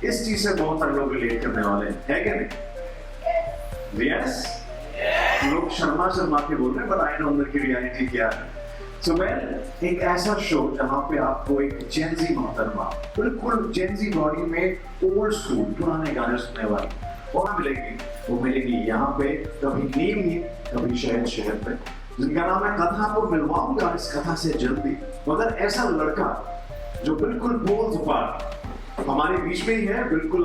इस चीज से बहुत सारे लोग रिलेट करने वाले हैं, है क्या नहीं? यस, लोग शर्मा शर्मा के बोल रहे हैं, पर आई नो अंदर की रियलिटी क्या है। सो वेल, एक ऐसा शो जहाँ पे आपको एक जेंजी मोहतरमा बिल्कुल जेंजी बॉडी में ओल्ड स्कूल पुराने गाने सुनने वाली वहाँ मिलेगी। वो मिलेगी यहाँ पे कभी नीम नीम, कभी शहर शहर पे, जिनका नाम है कथा। आपको मिलवाऊंगा इस कथा से जल्दी, मगर ऐसा लड़का जो बिल्कुल बोल जुबान हमारे बीच में ही है, बिल्कुल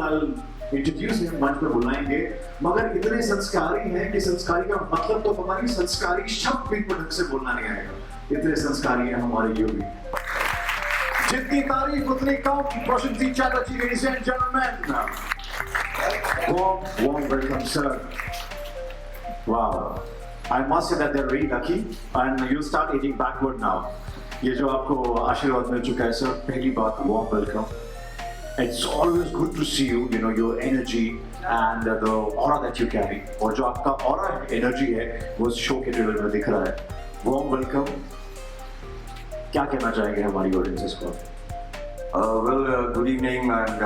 इंट्रोड्यूस है, मंच पे बुलाएंगे, मगर इतने संस्कारी हैं कि संस्कारी का मतलब तो पता नहीं, संस्कारी शब्द भी ढंग से बोलना नहीं आएगा, इतने संस्कारी हैं हमारे यूपी। जितनी तारीफ उतनी कम, प्रशंसी Chatterjee, ladies and gentlemen, warm welcome sir. Wow, I must say that they're very lucky and you start eating backward now. ये जो आपको आशीर्वाद मिल चुका है सर, पहली बात warm welcome. It's always good to see you, you know, your energy and the aura that you carry. और जो आपका aura है, energy है, वो शो के ट्रेलर में दिख रहा है। Warm welcome. क्या कहना चाहेंगे हमारी ऑडियंसेस को? Good evening and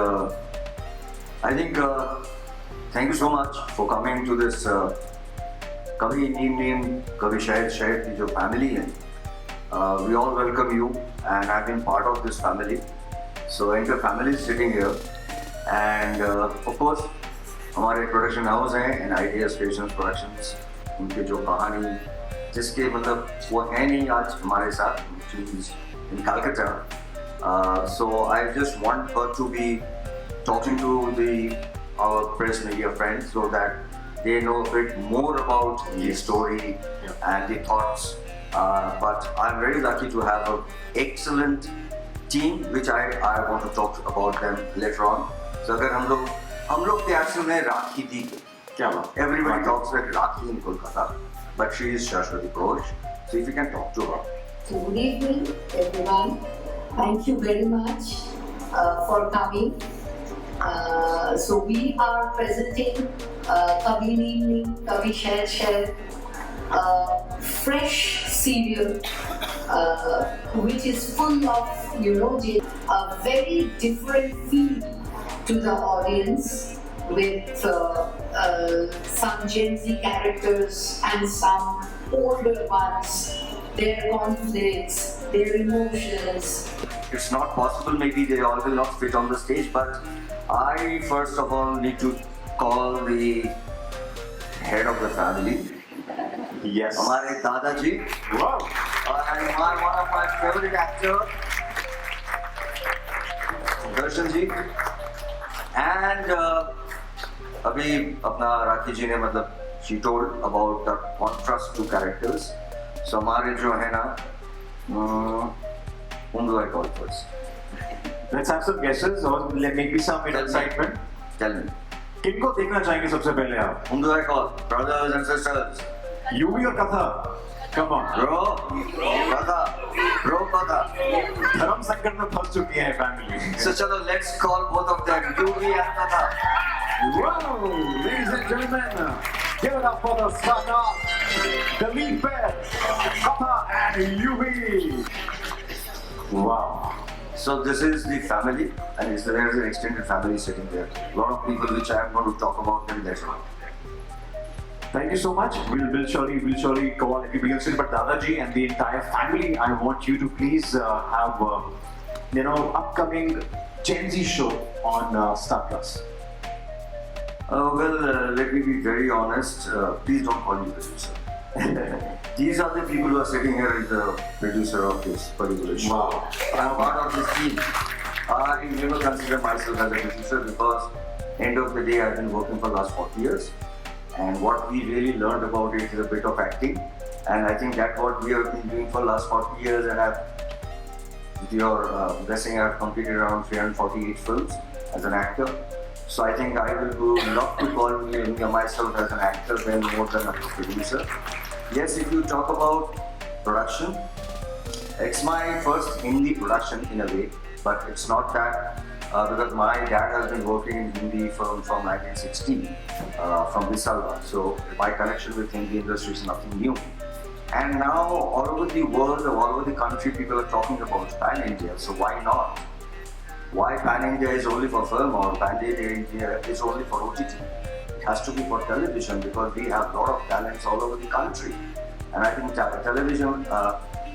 I think thank you so much for coming to this Kabhi Neem Neem, Kabhi Shahid Shahid की जो family है. We all welcome you and I've been part of this family. So and your family is sitting here and of course हमारे production house हैं and Ideas Creations Productions, उनके जो कहानी जिसके मतलब वो है नहीं आज हमारे साथ, in Calcutta. So I just want her to be talking to our press media friends so that they know a bit more about the story and the thoughts. But I'm very lucky to have an excellent team, which I want to talk about them later on. So अगर हम लोग के actual में राखी दी क्या बात? Everybody talks like Rakhi in Kolkata, but she is Shashwati Ghosh. So if you can talk to her. So good evening, everyone. Thank you very much for coming. So we are presenting Kabhi Neem Neem, Kabhi Shahid Shahid, fresh serial which is full of, you know, a very different feel to the audience with some Gen Z characters and some older ones, their conflicts, their emotions. It's not possible, maybe they all will not fit on the stage, but I first of all need to call the head of the family. Yes. हमारे दादाजी. Wow. And one of my favorite actors, Darshan ji. And अभी अपना राखी जी ने मतलब she told about the contrast to characters. So हमारे जो है ना, whom do I call first? Let's have some guesses or maybe some excitement. Tell me. किनको देखना चाहेंगे सबसे पहले आप? Whom do I call? Brothers and sisters. UV और कथा? Come on. Bro. Kata. धर्म संकट में फंस चुकी है फैमिली। So चलो, let's call both of them, Yuvi and Kata. Wow, ladies and gentlemen, give it up for the start, the lead pair, Kata and Yuvi. Wow. So this is the family, and there's an extended family sitting there. A lot of people which I am going to talk about them later on. Thank you so much. We'll surely call everybody else, but Dadaji and the entire family, I want you to please have upcoming Gen Z show on Star Plus. Let me be very honest. Please don't call me producer. These are the people who are sitting here as the producer of this particular show. Wow. I'm part of this team. I never consider myself as a producer because end of the day I've been working for the last 40 years. And what we really learned about it is a bit of acting. And I think that's what we have been doing for the last 40 years. And with your blessing, I've completed around 348 films as an actor. So I think I will love to call myself as an actor than more than a producer. Yes, if you talk about production, it's my first Hindi production in a way. but it's not that because my dad has been working in Hindi film from 1960 from Visalva, so my connection with Hindi industry is nothing new. And now all over the world, all over the country, people are talking about Pan India. So why not? Why Pan India is only for film or Pan India is only for OTT? It has to be for television because we have a lot of talents all over the country. And I think television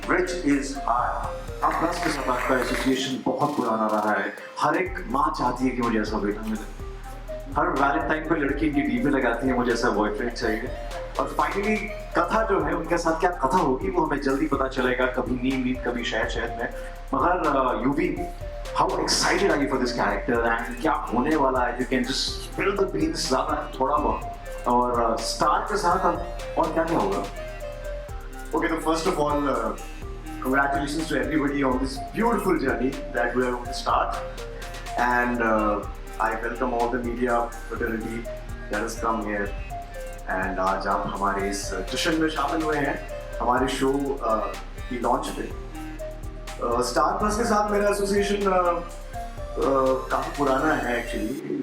reach is high. आप दस के साथ आपका association बहुत पुराना रहा है. हर एक माँ चाहती है कि मुझे ऐसा बेटा मिले. हर वैलेंटाइन पे लड़की की डीपी लगाती है मुझे ऐसा बॉयफ्रेंड चाहिए. और फाइनली कथा जो है उनके साथ क्या कथा होगी वो हमें जल्दी पता चलेगा. कभी नींद नींद कभी शहद शहद में. मगर Yuvi, how excited are you for this character and क्या होने वाला है? You can just spill the beans ज़्यादा थोड़ा बहुत. और स्टार के साथ अब और क्या क्या होगा? Okay, so first of all, congratulations to everybody on this beautiful journey that we are going to start. And I welcome all the media fraternity that has come here. And आज आप हमारे इस जश्न में शामिल हुए हैं हमारे शो की लॉन्च पे. स्टार प्लस के साथ मेरा एसोसिएशन काफ़ी पुराना है actually.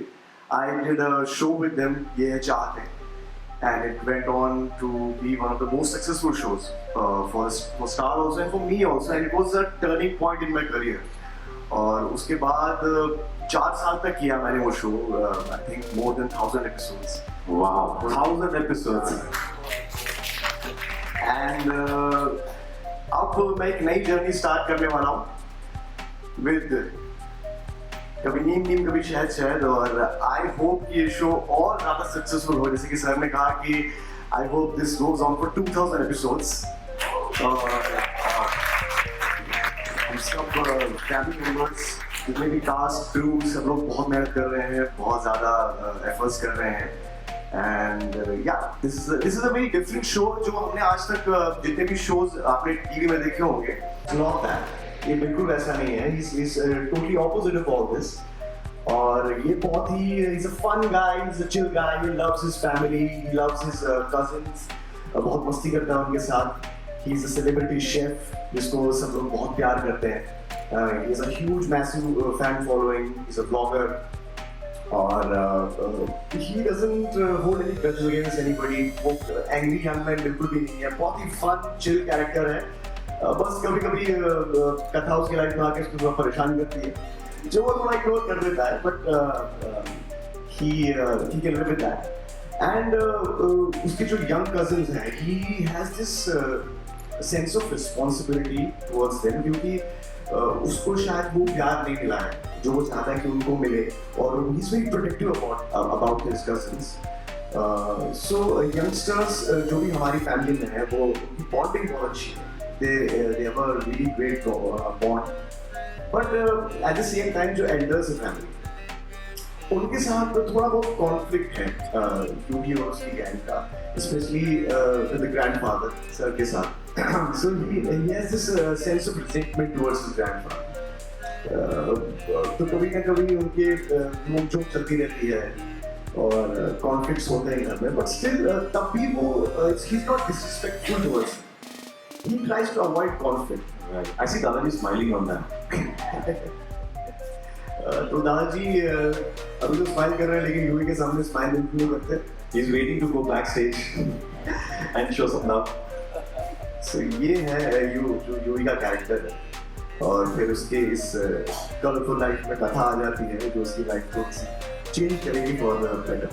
I did a show with them, ये है चाहत है. And it went on to be one of the most successful shows for Star also and for me also, and it was a turning point in my career. और उसके बाद 4 साल तक किया मैंने वो show. I think more than 1000 episodes. Wow, 1000 episodes. And अब मैं एक नई जर्नी स्टार्ट करने वाला हूँ with कभी नीम नीम कभी शहद शहद. और आई होप ये शो और ज़्यादा सक्सेसफुल हो. जैसे कि सर ने कहा कि I hope this goes on for 2000 episodes. और हम सब फैमिली मेम्बर्स जितने भी कास्ट क्रू सब लोग बहुत मेहनत कर रहे हैं, बहुत ज़्यादा एफर्ट्स कर रहे हैं. एंड या this is a very different show. जो हमने आज तक जितने भी शोज आपने टीवी में देखे होंगे, नॉट दैट. ये बिल्कुल वैसा नहीं है. He's totally opposite of all this. और ये बहुत ही he's a fun guy, he's a chill guy, he loves his family, he loves his cousins. बहुत मस्ती करता है उनके साथ. He's a celebrity chef जिसको सब लोग बहुत प्यार करते हैं. He has a huge massive fan following. He's a vlogger. और he doesn't hold any grudges against anybody. वो angry young man बिल्कुल भी नहीं है. बहुत ही fun, chill character है. बस कभी कभी कथा उसकी लाइफ में आके उसको थोड़ा परेशान करती है जो वो थोड़ा इग्नोर कर देता है. But he can live with that. And उसके जो young cousins हैं, he has this sense of responsibility towards them क्योंकि उसको शायद वो प्यार नहीं मिला है जो वो चाहता है कि उनको मिले. और he's very protective about his cousins. So youngsters जो भी हमारी फैमिली में है वो उनकी बॉन्डिंग बहुत अच्छी है. They have a really great bond. But at the same time जो elders है फैमिली उनके साथ थोड़ा बहुत कॉन्फ्लिक्ट है यूवी और उसकी गैंग का, specially with the grandfather sir के साथ. So he has this sense of resentment towards his grandfather. तो कभी ना कभी उनके नोक-झोंक चलती रहती है और कॉन्फ्लिक्ट्स होते हैं घर में. बट स्टिल तब भी वो he is not disrespectful towards him. He tries to avoid conflict. Right. I see Dadaji smiling on that. तो दादाजी अभी तो स्माइल कर रहे हैं लेकिन यूवी के सामने स्माइल नहीं करते. He's waiting to go backstage and show some love. So ये है जो यूवी का कैरेक्टर है. और फिर उसके इस कलरफुल लाइफ में कथा आ जाती है जो उसकी लाइफ को चेंज करेगी for the better.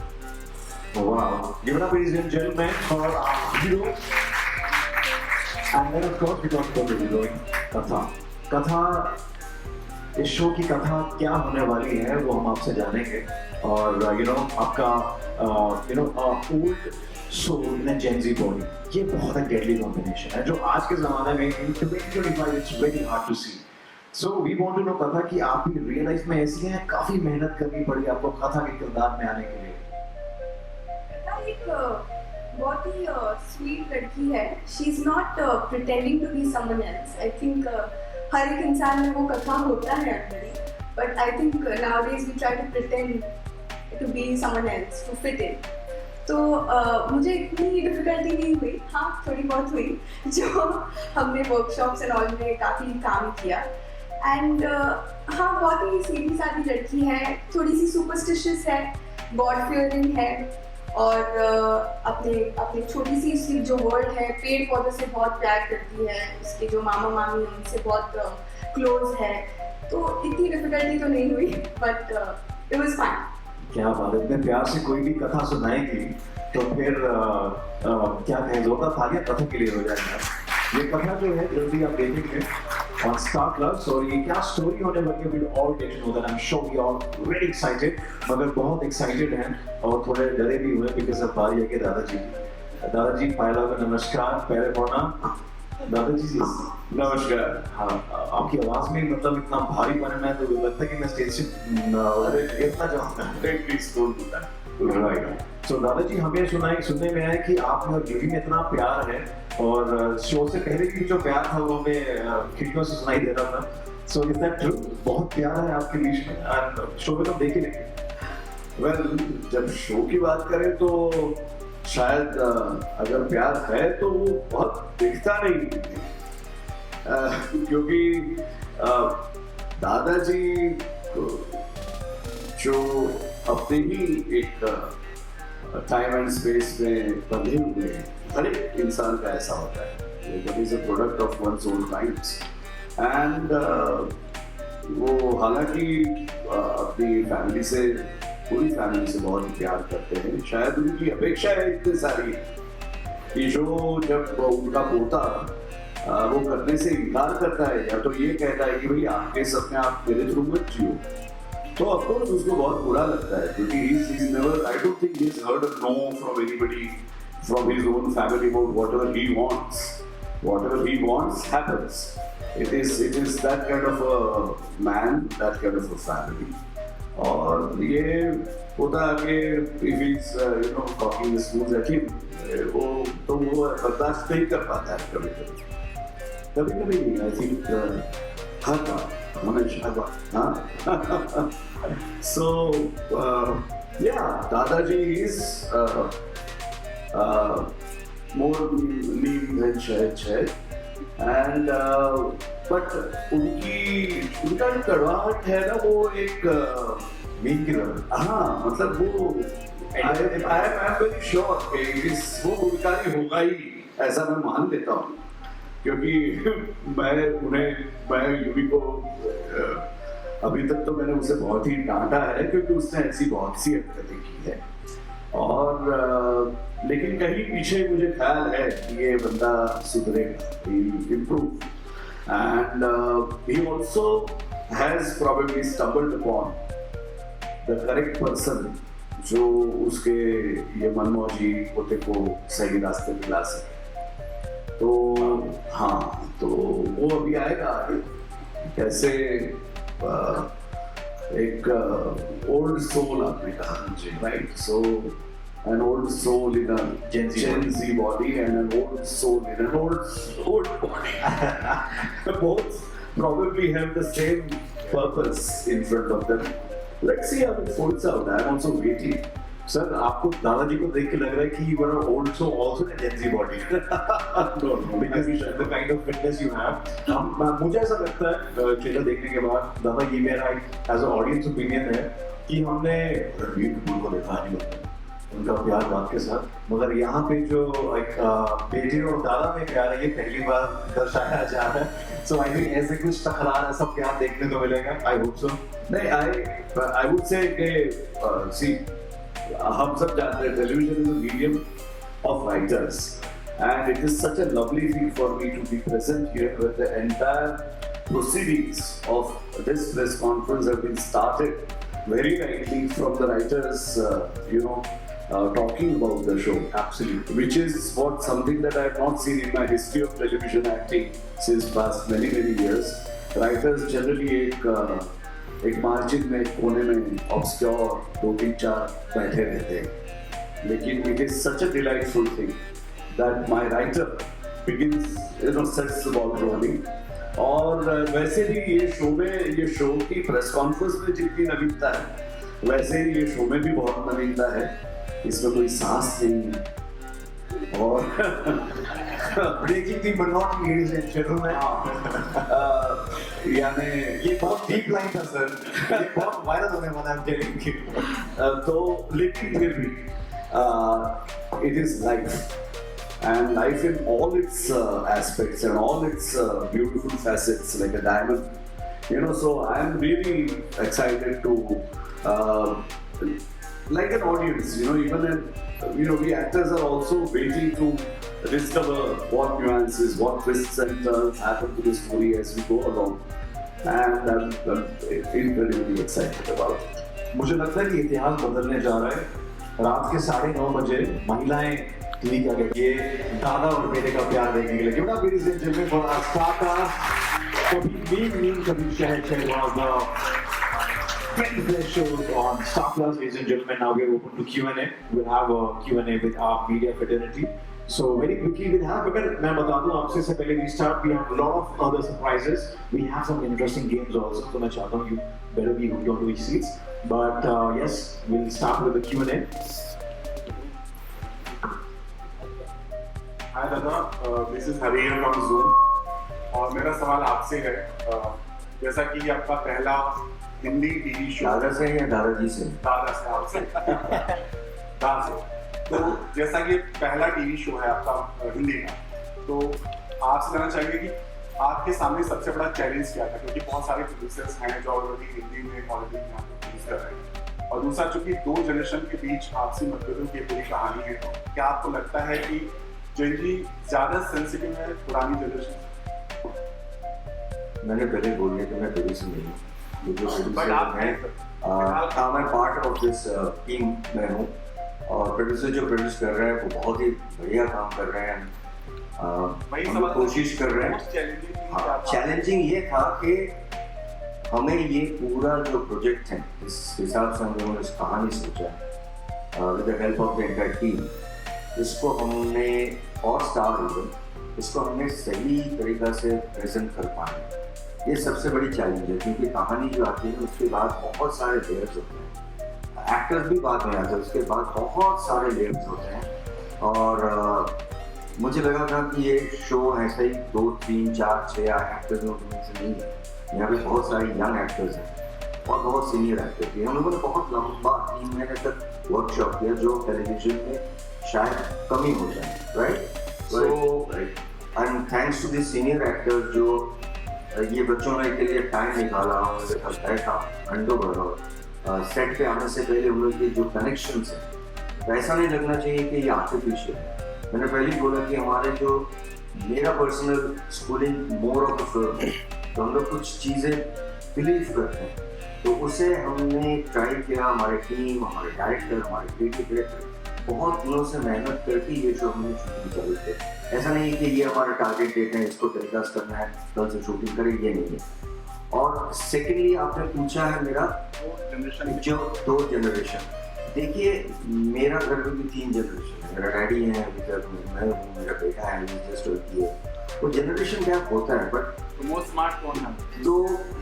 Wow. Give it up, ladies and gentlemen, for our hero. And then of course we talked about the heroine, कथा. कथा, इस शो की कथा क्या होने वाली है वो हम आपसे जानेंगे. और आपका old soul in gen Z body, ये बहुत एक डेडली कॉम्बिनेशन है जो आज के ज़माने में in 2025 it's very hard to see. So we want to know कथा कि आप भी रियल लाइफ में ऐसी हैं, काफ़ी मेहनत करनी पड़ी आपको कथा के किरदार में आने के लिए. बहुत ही स्वीट लड़की है. She is not pretending to be someone else. I think हर एक इंसान में वो कथा होता है अंदर, but I think nowadays we try to pretend to be someone else to fit in. तो मुझे इतनी डिफिकल्टी नहीं हुई. हाँ, थोड़ी बहुत हुई जो हमने वर्कशॉप्स एंड ऑल में काफ़ी काम किया. एंड हाँ बहुत ही सीधी सादी लड़की है, थोड़ी सी सुपरस्टिशियस है, गॉड फियरिंग है और अपने अपने छोटी सी उसकी जो वर्ल्ड है, पेड़ पौधों से बहुत प्यार करती है, उसके जो मामा मामी हैं उनसे बहुत क्लोज है। तो इतनी डिफिकल्टी तो नहीं हुई बट इट वाज फाइन। क्या बात है, इतने प्यार से कोई भी कथा सुनाएगी तो फिर क्या कहें, जोरदार तालियां कथा के लिए हो जाएगा। ये कथा जो है जल्दी आप देखेंगे on Star Plus और ये क्या स्टोरी होने वाली है, we'll all get to know that. I'm sure we all very excited, मगर बहुत excited हैं और थोड़े डरे भी हुए because अब बारी है कि दादाजी पहला का नमस्कार, पहले प्रणाम दादाजी जी। नमस्कार। हाँ, आपकी आवाज में मतलब इतना भारी पन है तो लगता है कि मैं स्टेज से गिरना चाहूँगा। Please don't do that. Right, so दादाजी हमें सुनने में आया कि आप में और गिरी में इतना प्यार है और शो से पहले भी जो प्यार था वो हमें खिड़कियों से सुनाई दे रहा था। So is that true? बहुत प्यार है आपके बीच में और शो में तो देख ही नहीं। वेल, जब शो की बात करें तो शायद अगर प्यार है तो वो बहुत दिखता नहीं, क्योंकि दादाजी जो अपने ही एक टाइम एंड स्पेस में बंधे हुए हैं, हर एक इंसान का ऐसा होता है, that is a product of one's own minds and वो हालांकि अपनी फैमिली से, पूरी फैमिली से बहुत ही प्यार करते हैं। शायद उनकी अपेक्षा है इतनी सारी कि जो जब उनका पोता वो करने से इनकार करता है या तो ये कहता है कि भाई आपके सपने आप मेरे थ्रू मत जियो, तो ऑफ कोर्स उसको बहुत बुरा लगता है, क्योंकि he's never, I don't think he's heard a no from anybody from his own family about whatever he wants. Whatever he wants happens. It is that kind of a man, that kind of a family. और ये होता है कि if he's talking the schools at him, वो तो वो बर्दाश्त नहीं कर पाता है कभी नहीं। I think हर बार हमेशा हाँ। So yeah, Dadaji is more lean than Shahid, and but उनका जो कड़वाहट है ना वो एक मीन की तरह। हाँ, मतलब वो I am very sure कि वो उनका ही होगा ही, ऐसा मैं मान लेता हूँ, क्योंकि मैं यूवी को अभी तक तो मैंने उसे बहुत ही डांटा है, क्योंकि उसने ऐसी बहुत सी हरकतें की है और लेकिन कहीं पीछे मुझे ख्याल है कि ये बंदा सुधरेगा, he will improve, and he also has probably stumbled upon the correct person जो उसके ये मनमौजी पोते को सही रास्ते पे ला सके। तो हाँ, तो वो अभी आएगा आगे, कैसे एक ओल्ड सोल आपने कहा, right? So an old soul in a Gen Z body and an old soul in an old body. Both probably have the same purpose in front of them. Let's see how it folds out. I'm also waiting. Sir, आपको दादाजी को देख के लग रहा है कि you are also in a Gen Z body. No, Because the kind of fitness you have. मुझे ऐसा लगता है ट्रेलर देखने के बाद, दादा ये मेरा एज अ ऑडियंस ओपिनियन है कि हमने रणबीर कपूर को देखा नहीं होता उनका प्यार बात के साथ, मगर यहाँ पे जो एक बेटे और दादा में प्यार है ये पहली बार दर्शाया जा रहा है। सो आई थिंक ऐसे कुछ तकरार ऐसा प्यार देखने को मिलेगा। I hope so. नहीं, आई वुड से कि सी, हम सब जानते हैं television is a medium of writers and it is such a lovely thing for me to be present here where the entire proceedings of this press conference have been started very rightly from the writers talking about the show. Absolutely. Which is what something that I have not seen in my history of television acting since past many years. Writers generally एक margin में, एक कोने में obscure 2-3-4 बैठे रहते हैं, लेकिन it is such a delightful thing that my writer begins, sets the ball rolling. और वैसे भी ये शो की प्रेस कॉन्फ्रेंस में जितनी नवीनता है, वैसे ही ये शो में भी बहुत नवीनता है। इसमें कोई सांस नहीं और breaking the monotony, ladies and gentlemen. यानी ये बहुत डीप लाइन था सर, ये बहुत वायरल होने वाला है टेलिंग। तो लेकिन फिर भी it is life, and life in all its aspects and all its beautiful facets, like a diamond, you know. So I'm really excited to like an audience, you know, even in, you know, we actors are also waiting to discover what nuances, what twists and turns happen to the story as we go along, and I'm incredibly excited about it. मुझे लगता है कि इतिहास बदलने जा रहा है। रात के 9:30 बजे महिलाएं टीवी का ये दादा और बेटे का प्यार देखने के लिए। Give it up, ladies and gentlemen, for our star cast. कभी नीम कभी शहर was the very best shows on Star Plus, ladies and gentlemen. Now we are open to Q&A. We'll have a Q&A with our media fraternity. So very quickly we'll have, अगर मैं बता दूं आपसे से पहले we start, we have a lot of other surprises. We have some interesting games also. So मैं चाहता हूँ you better be hooked onto your seats. But yes, we'll start with the Q&A. हाय दादा, दिस इज हरियर from Zoom और मेरा सवाल आपसे है। जैसा कि आपका पहला हिंदी टीवी शो दादा से या दादाजी से? दादा से, आपसे दादा से। तो जैसा कि पहला टीवी शो है आपका हिंदी का, तो आपसे जानना चाहेंगे कि आपके सामने सबसे बड़ा चैलेंज क्या था, क्योंकि बहुत सारे प्रोड्यूसर्स हैं जो ऑलरेडी हिंदी में हॉलीवुड में आपको प्रोड्यूस कर रहे हैं, और दूसरा चूंकि दो जनरेशन के बीच आपसी मतभेदों की पूरी कहानी है, तो क्या आपको लगता है कि जनरी ज्यादा सेंसिटिव है पुरानी जनरेशन? मैंने पहले बोल दिया कि मैं थोड़ी सी नहीं हूँ, ये जो बट आप प्रोड्यूसर मैं पार्ट ऑफ दिस टीम में हूँ, और प्रोड्यूसर जो प्रोड्यूस कर रहे हैं वो बहुत ही बढ़िया काम कर रहे हैं। हम कोशिश कर रहे हैं। चैलेंजिंग ये था कि हमें ये पूरा जो प्रोजेक्ट है, इस हिसाब से हम लोगों ने इस कहानी सोचा with the help of the entire team, इसको हमने और स्टार इवन इसको हमने सही तरीक़ा से प्रेजेंट कर पाए। ये सबसे बड़ी चैलेंज है, क्योंकि कहानी जो आती है उसके बाद बहुत सारे लेयर्स होते हैं, एक्टर्स भी बाद में आते हैं, उसके बाद बहुत सारे लेयर्स होते हैं। और मुझे लगा था कि ये शो ऐसे ही 2, 3, 4, 6 एक्टर्स से नहीं है, यहाँ पे बहुत सारे यंग एक्टर्स हैं और बहुत सीनियर एक्टर्स भी। हम लोगों ने बहुत लंबा 3 महीने तक वर्कशॉप किया, जो टेलीविजन में शायद कम ही हो जाए, right? So and thanks to the senior actors जो ये बच्चों ने के लिए टाइम निकाला, उनके साथ बैठा घंटों भर, और सेट पे आने से पहले उन लोग के जो कनेक्शंस हैं, तो ऐसा नहीं लगना चाहिए कि ये आर्टिफिशियल है। मैंने पहले ही बोला कि हमारे जो मेरा personal schooling more of the film है, तो हम लोग कुछ चीज़ें बिलीव करते हैं, तो उसे हमने ट्राई किया। हमारे टीम, हमारे डायरेक्टर, हमारे क्रिएटिव डायरेक्टर बहुत दिनों से मेहनत करके ये शो हमने शूटिंग चालू किया। ऐसा नहीं है कि ये हमारा टारगेट डेट है, इसको टेलीकास्ट करना है, कल से शूटिंग करें, ये नहीं है। और सेकेंडली आपने पूछा है मेरा जो 2 जनरेशन, देखिए मेरा घर में भी 3 जनरेशन है। मेरा डैडी है, मैं हूँ, मेरा बेटा है, जस्ट है, वो जनरेशन गैप होता है। बट मोस्ट स्मार्ट कौन है? तो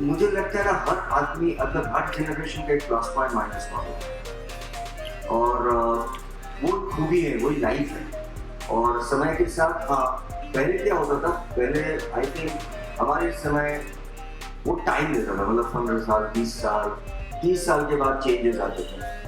मुझे लगता है ना, हर आदमी अगर हर जनरेशन का एक प्लस पॉइंट माइनस पॉइंट है, और वो खूबी है, वही लाइफ है। और समय के साथ हाँ, पहले क्या होता था, पहले आई थिंक हमारे समय वो टाइम लेता था, मतलब 15 साल 20 साल 30 साल के बाद चेंजेस आते थे।